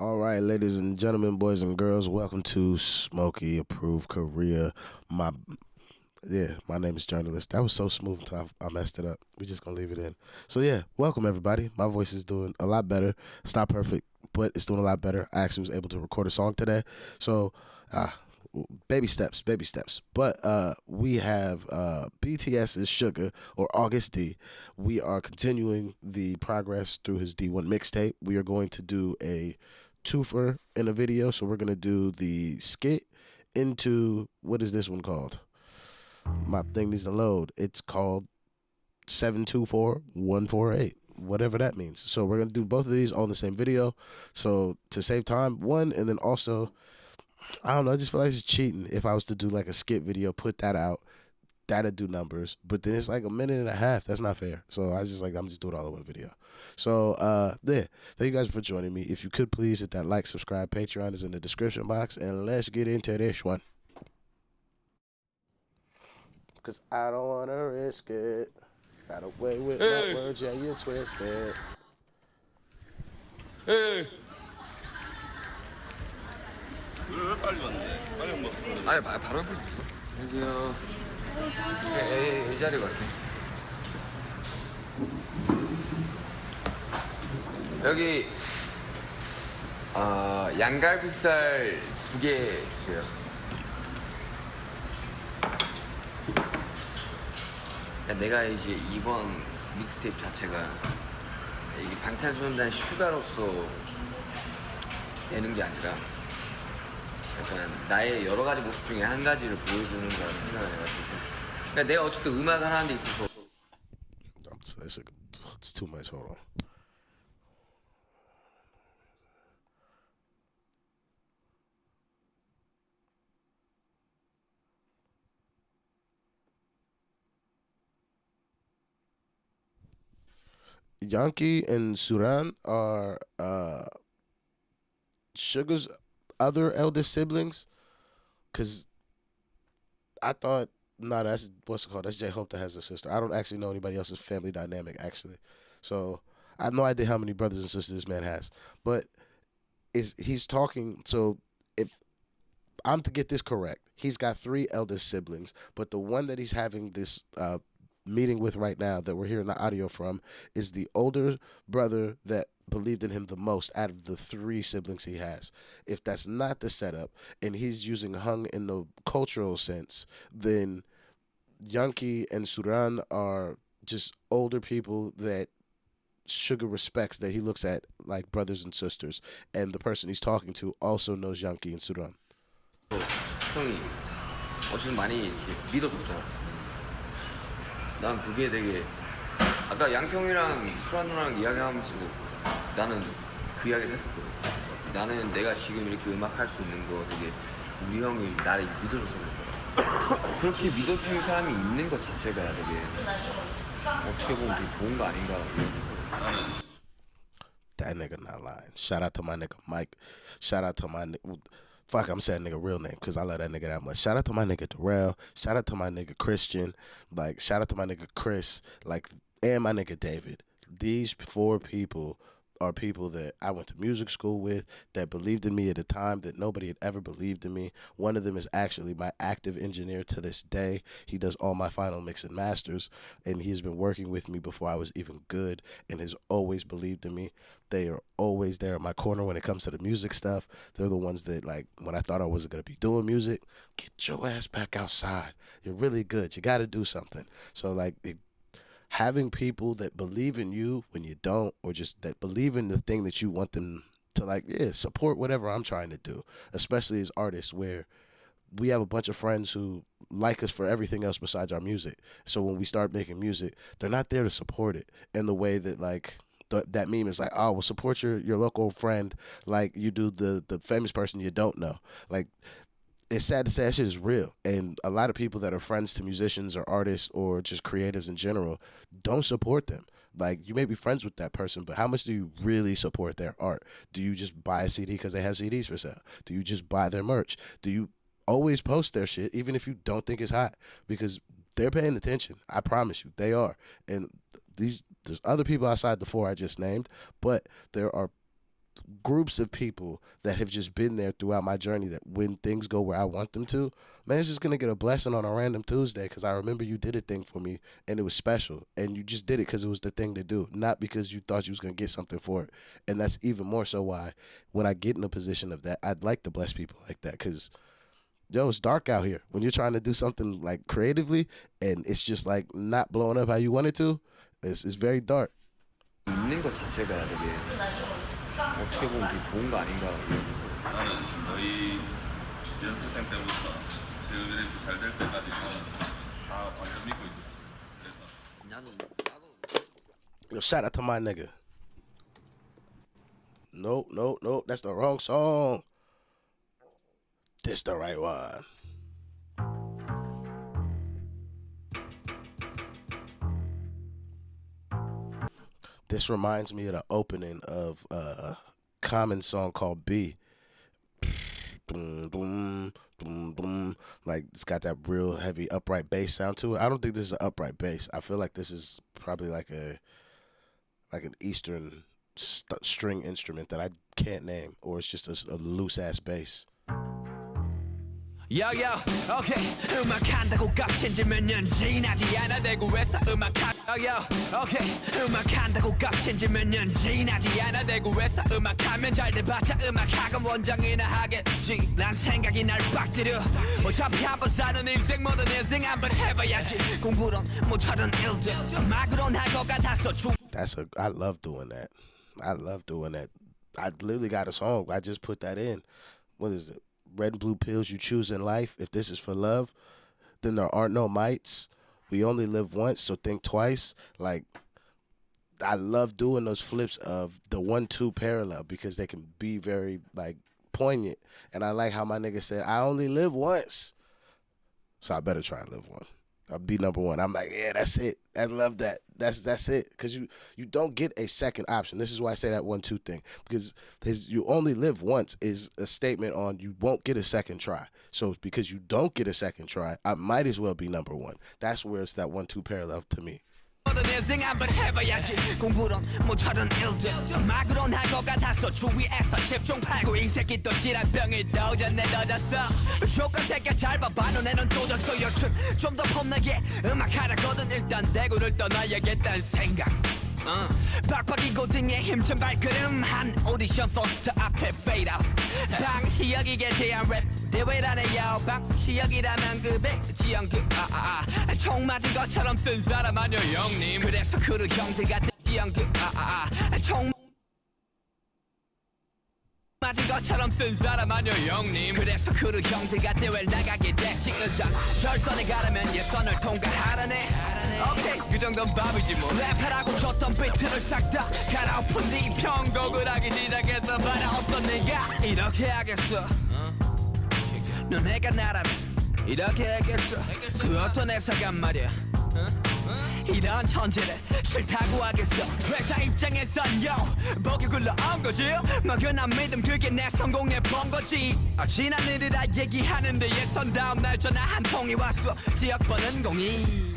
All right, ladies and gentlemen, boys and girls, welcome to Smokey Approved Korea. My my name is Journalist. That was so smooth until I messed it up. We're just gonna leave it in. So yeah, welcome everybody. My voice is doing a lot better. It's not perfect, but it's doing a lot better. I actually was able to record a song today. So baby steps, baby steps. But we have BTS's Sugar or August D. We are continuing the progress through his D1 mixtape. We are going to do a twofer in a video. So we're gonna do the skit into what is this one called? My thing needs to load. It's called 724148, whatever that means. So we're gonna do both of these all in the same video. So to save time, one, and then also I don't know. I just feel like it's cheating if I was to do like a skit video, put that out, that'd do numbers. But then it's like a minute and a half. That's not fair. So I just like I'm just doing it all in one video. So there. Thank you guys for joining me. If you could please hit that like, subscribe. Patreon is in the description box, and let's get into this one. Cause I don't wanna risk it. Got away with my words, yeah, you twisted. 왜 빨리 왔네? 빨리 안 먹고. 아니 바로 옆에 있었어. 안녕하세요. 이 자리 갈게. 여기 양갈비살 2개 주세요. 내가 이제 이번 믹스테이프 자체가 이게 방탄소년단 슈가로서 되는 게 아니라 약간 나의 여러 가지 모습 중에 한 가지를 보여주는 거라고 생각을 해가지고 그러니까 내가 어쨌든 음악을 하는 데 있어서 It's too much. Hold on. Yankee and Suran are Sugar's other eldest siblings. Cause I thought, no, that's what's it called. That's J Hope that has a sister. I don't actually know anybody else's family dynamic actually. So I have no idea how many brothers and sisters this man has. But he's talking. So if I'm to get this correct, he's got 3 eldest siblings, but the one that he's having this meeting with right now that we're hearing the audio from is the older brother that believed in him the most out of the 3 siblings he has. If that's not the setup and he's using hung in the cultural sense, then Yankee and Suran are just older people that Sugar respects, that he looks at like brothers and sisters, and the person he's talking to also knows Yankee and Suran. 형이 어쨌든 많이 이렇게 믿어줬잖아. 난 그게 되게 아까 양형이랑 수란 누나랑 이야기하면서 나는 그 이야기를 했었거든. 나는 내가 지금 이렇게 음악 할 수 있는 거 되게 우리 형이 나를 믿어줘서 그래. 그렇게 믿어주는 사람이 있는 것 자체가 되게 어떻게 보면 되게 좋은 거 아닌가. That nigga not lying. Shout out to my nigga Mike. Shout out to my fuck, I'm saying nigga real name because I love that nigga that much. Shout out to my nigga Darrell. Shout out to my nigga Christian. Like, shout out to my nigga Chris. Like, and my nigga David. These 4 people are people that I went to music school with, that believed in me at a time that nobody had ever believed in me. One of them is actually my active engineer to this day. He does all my final mix and masters, and he's been working with me before I was even good and has always believed in me. They are always there in my corner when it comes to the music stuff. They're the ones that, like, when I thought I wasn't going to be doing music, get your ass back outside. You're really good. You got to do something. So, like, having people that believe in you when you don't, or just that believe in the thing that you want them to, like, support whatever I'm trying to do, especially as artists, where we have a bunch of friends who like us for everything else besides our music. So when we start making music, they're not there to support it in the way that, like, that meme is like, oh, well, support your local friend like you do the famous person you don't know. Like, it's sad to say that shit is real. And a lot of people that are friends to musicians or artists or just creatives in general don't support them. Like, you may be friends with that person, but how much do you really support their art? Do you just buy a CD because they have CDs for sale? Do you just buy their merch? Do you always post their shit, even if you don't think it's hot? Because they're paying attention. I promise you, they are. And there's other people outside the 4 I just named, but there are groups of people that have just been there throughout my journey, that when things go where I want them to, man, it's just going to get a blessing on a random Tuesday because I remember you did a thing for me and it was special, and you just did it because it was the thing to do, not because you thought you was going to get something for it. And that's even more so why when I get in a position of that, I'd like to bless people like that because, yo, it's dark out here. When you're trying to do something like creatively and it's just like not blowing up how you want it to, it's very dark. 있는 것 자체가 되게 어떻게 보면 되게 좋은 거 아닌가. 나는 거의 연습생 때부터 지금 이렇게 잘 될 때까지 다 완전 믿고 있었지. 그래서 나도 Yo, shout out to my nigga. Nope, that's the wrong song. This the right one. This reminds me of the opening of a Common song called B. Boom, boom, boom, boom. Like, it's got that real heavy upright bass sound to it. I don't think this is an upright bass. I feel like this is probably like an Eastern string instrument that I can't name, or it's just a loose ass bass. Yo, okay. 음악한다고 값진 지 몇 년 지나지 않아 대구에서 Yo, okay. 음악한다고 값진 지 몇 년 지나지 않아 대구에서 음악하면 잘 돼봤자 음악학원 원장이나 하겠지. 난 생각이 날 빡 들여. 어차피 한번 사는 인생 모든 1등 한번 해봐야지. 공부론 못하던 일들 음악으론 할 것 같아서 I love doing that. I literally got a song. I just put that in. What is it? Red and blue pills you choose in life. If this is for love, then there aren't no mites. We only live once, so think twice. Like, I love doing those flips of the 1-2 parallel because they can be very, like, poignant. And I like how my nigga said, I only live once, so I better try and live one. I'll be number one. I'm like, yeah, that's it. I love that. That's it. Because you don't get a second option. This is why I say that 1-2 thing. Because you only live once is a statement on you won't get a second try. So because you don't get a second try, I might as well be number one. That's where it's that 1-2 parallel to me. 모든 1등 한번 해봐야지. 공부론 못하던 일들 음악으론 할 것 같아서 주위에서 10종 팔고 이 새끼 또 질환병이 도전에 넣어졌어. 조건 새끼 잘 봐봐 너네는 또 졌어. 여튼 좀 더 폼나게 음악하라거든. 일단 대구를 떠나야겠다는 생각. 빡빡이고 등에 힘찬 발걸음 한 오디션 포스터 앞에 fade out. 방시혁이게 제한 랩 대회라네요. 방시혁이라면 그 백지영 총 맞은 것처럼 쓴 사람 아니요 형님. 그래서 크루 형들 같은 지영 총 맞은 것처럼 쓴 사람 아니요 형님. 그래서 크루 형들과 대회를 나가게 됐지. 결선에 가려면 예선을 통과하라네. 오케이 그 정도는 밥이지 뭐. 랩하라고 줬던 비트를 싹 다 갈아엎은 뒤 편곡을 하기 시작해서 봐라 어떤 내가 이렇게 하겠어. 너네가 나라면 이렇게 하겠어. 그 어떤 회사가 말이야 이런 천재를 싫다고 하겠어. 회사 입장에선 요 보기 굴러온 거지. 막연한 믿음 그게 내 성공의 번거지. 지난 일이라 얘기하는데 예선 다음 날 전화 한 통이 왔어. 지역 버는 공이.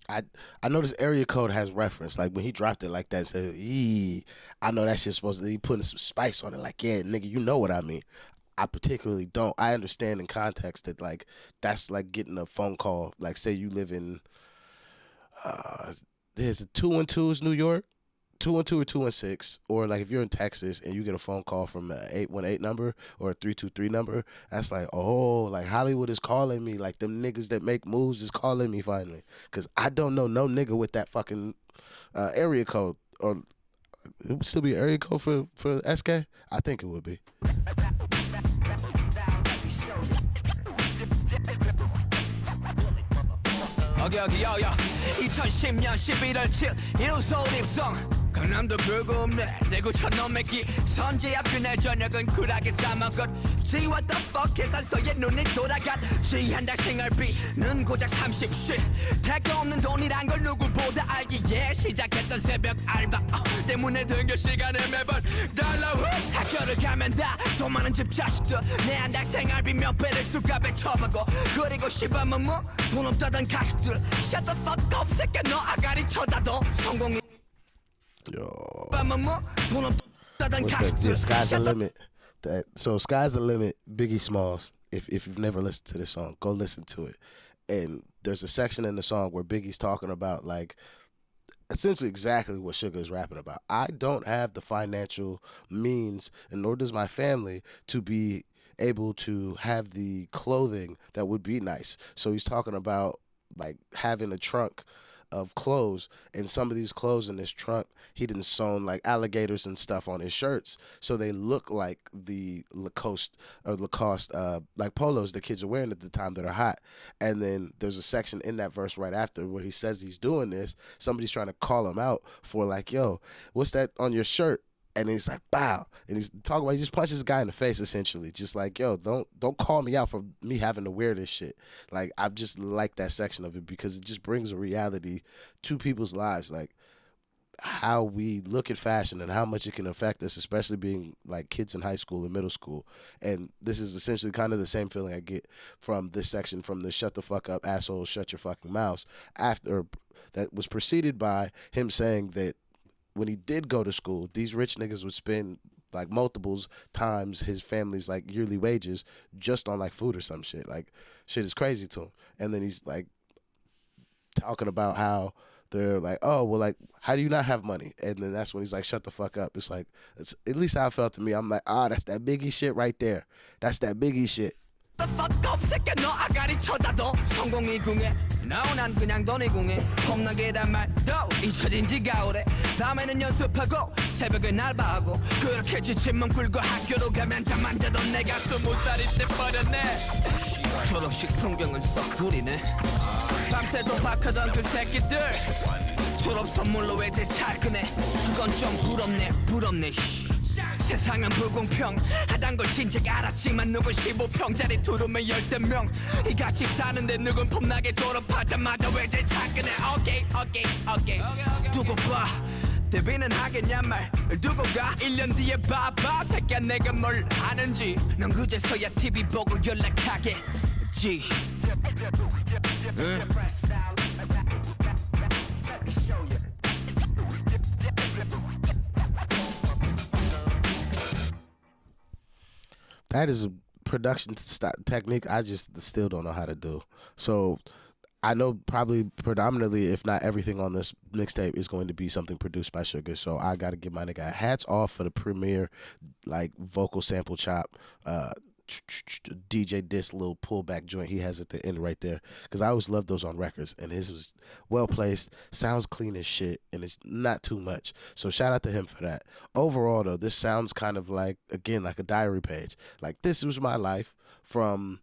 I know this area code has reference. Like when he dropped it like that, said, I know that shit's supposed to be putting some spice on it. Like, yeah, nigga, you know what I mean. I particularly don't. I understand in context that, like, that's like getting a phone call. Like, say you live in, there's a 212 New York, 212 or 216, or like if you're in Texas and you get a phone call from an 818 number or a 323 number, that's like, oh, like Hollywood is calling me. Like them niggas that make moves is calling me finally. Because I don't know no nigga with that fucking area code. Or it would still be an area code for SK? I think it would be. 여기 2010년 11월 7일 1소 입성. 강남도 불금네 대구 천넘매기 선제 앞 그날 저녁은 쿨하게 싸먹었. Gee what the fuck 계산서에 눈이 돌아갔지. 한 달 생활비는 고작 30씩. 택도 없는 돈이란 걸 누구보다 알기에 시작했던 새벽 알바 때문에 등교 시간을 매번 달라고. 학교를 가면 다 돈 많은 집 자식들. 내 한 달 생활비 몇 배를 수갑에 쳐박고. 그리고 씹으면 뭐 돈 없다던 가식들. Shut the fuck up 새끼 너 아가리 쳐다도 성공이. Yo. 하면 뭐 돈 없다던 What's 가식들 the Sky's the Limit? So Sky's the Limit, Biggie Smalls. If you've never listened to this song, go listen to it. And there's a section in the song where Biggie's talking about like essentially exactly what Suga is rapping about. I don't have the financial means, and nor does my family, to be able to have the clothing that would be nice. So he's talking about like having a trunk of clothes, and some of these clothes in this trunk he didn't sewn like alligators and stuff on his shirts, so they look like the Lacoste like polos the kids are wearing at the time that are hot. And then there's a section in that verse right after where he says he's doing this. Somebody's trying to call him out for like, yo, what's that on your shirt? And he's like, bow. And he's talking about, he just punches this guy in the face, essentially. Just like, yo, don't call me out for me having to wear this shit. Like, I just like that section of it because it just brings a reality to people's lives. Like, how we look at fashion and how much it can affect us, especially being like kids in high school and middle school. And this is essentially kind of the same feeling I get from this section, from the shut the fuck up, asshole, shut your fucking mouths, after that was preceded by him saying that when he did go to school, these rich niggas would spend like multiples times his family's like yearly wages just on like food or some shit. Like shit is crazy to him. And then he's like talking about how they're like, oh, well, like, how do you not have money? And then that's when he's like, shut the fuck up. It's like, it's at least how it felt to me. I'm like, that's that Biggie shit right there. That's that Biggie shit. The fuck up 새끼 너 아가리 쳐다도 성공이 궁해 나오난 그냥 너네 궁해 겁나게 단말도 잊혀진 지가 오래 밤에는 연습하고 새벽은 알바하고 그렇게 지친 몸 굴고 학교로 가면 잠만 자던 내가 20살이 돼버렸네 졸업식 풍경은 썩 구리네 밤새 도박하던 그 새끼들 졸업 선물로 외제 잘 끄네 그건 좀 부럽네 씨. 세상은 불공평하단 걸 진작 알았지만 누군 15평짜리 두루면 10명 이같이 사는데 누군 폼나게 졸업하자마자 외제 찾기네 오케이 두고 봐 데뷔는 하겠냐 말 두고 가 1년 뒤에 봐봐 새끼야 내가 뭘 아는지 넌 그제서야 TV 보고 연락하겠지 응? That is a production technique I just still don't know how to do. So I know probably predominantly, if not everything on this mixtape is going to be something produced by Suga. So I got to give my nigga hats off for the premier like vocal sample chop, DJ Diss little pullback joint he has at the end right there, because I always love those on records, and his was well placed, sounds clean as shit, and it's not too much. So shout out to him for that. Overall though, this sounds kind of like, again, like a diary page. Like, this was my life from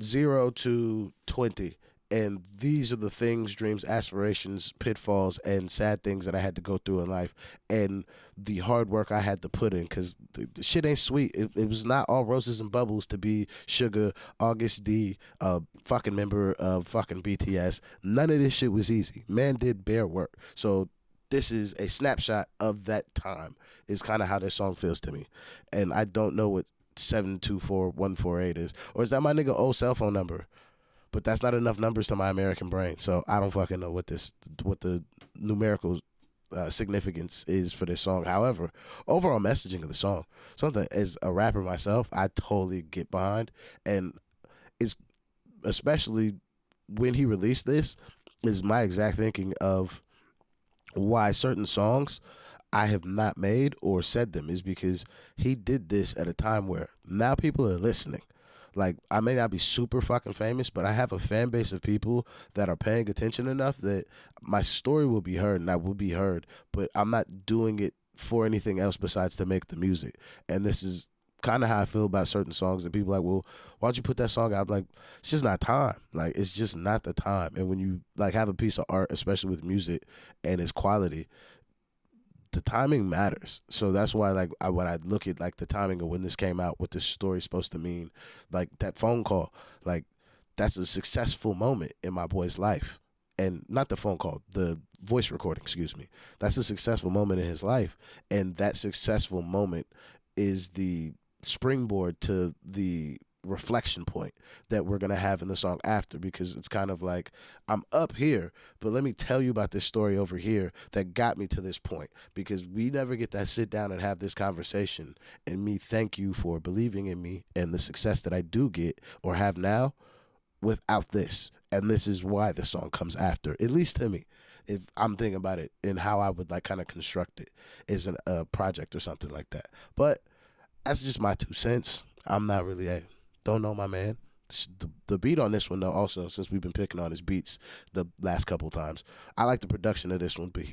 0 to 20, and these are the things, dreams, aspirations, pitfalls, and sad things that I had to go through in life, and the hard work I had to put in, because the shit ain't sweet. It was not all roses and bubbles to be Suga, AGUST D, fucking member of fucking BTS. None of this shit was easy. Man did bare work. So this is a snapshot of that time, is kind of how this song feels to me. And I don't know what 724148 is, or is that my nigga old cell phone number? But that's not enough numbers to my American brain, so I don't fucking know what the numerical significance is for this song. However, overall messaging of the song, something as a rapper myself, I totally get behind, and it's especially when he released this, is my exact thinking of why certain songs I have not made or said them, is because he did this at a time where now people are listening. Like, I may not be super fucking famous, but I have a fan base of people that are paying attention enough that my story will be heard and I will be heard, but I'm not doing it for anything else besides to make the music. And this is kind of how I feel about certain songs, that people are like, well, why don't you put that song out? I'm like, it's just not time. Like, it's just not the time. And when you like have a piece of art, especially with music and its quality, the timing matters. So that's why, like, when I look at like the timing of when this came out, what this story is supposed to mean, like that phone call, like that's a successful moment in my boy's life. And not the phone call, the voice recording, excuse me. That's a successful moment in his life. And that successful moment is the springboard to the reflection point that we're gonna have in the song after, because it's kind of like I'm up here, but let me tell you about this story over here that got me to this point, because we never get to sit down and have this conversation and me thank you for believing in me and the success that I do get or have now without this. And this is why the song comes after, at least to me, if I'm thinking about it and how I would like kind of construct it as a project or something like that. But that's just my 2 cents. I'm not really don't know my man. The beat on this one, though, also, since we've been picking on his beats the last couple times, I like the production of this one. But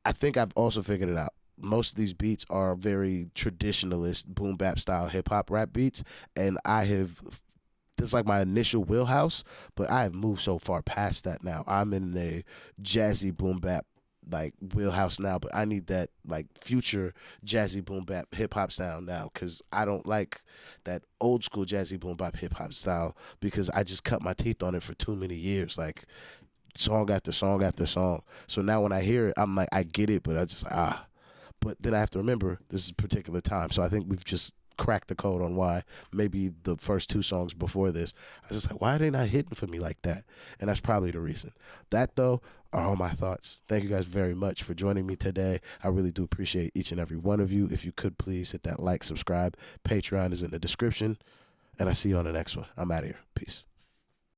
I think I've also figured it out. Most of these beats are very traditionalist, boom bap style hip hop rap beats, and it's like my initial wheelhouse, but I have moved so far past that now. I'm in a jazzy boom bap like wheelhouse now, but I need that like future jazzy boom bap hip hop sound now, because I don't like that old school jazzy boom bap hip hop style, because I just cut my teeth on it for too many years, like song after song after song. So now when I hear it, I'm like, I get it, but I just but then I have to remember this is a particular time. So I think we've just cracked the code on why maybe the first 2 songs before this, I was just like, why are they not hitting for me like that? And that's probably the reason. That, though, are all my thoughts. Thank you guys very much for joining me today. I really do appreciate each and every one of you. If you could please hit that like, subscribe. Patreon is in the description. And I see you on the next one. I'm out of here. Peace.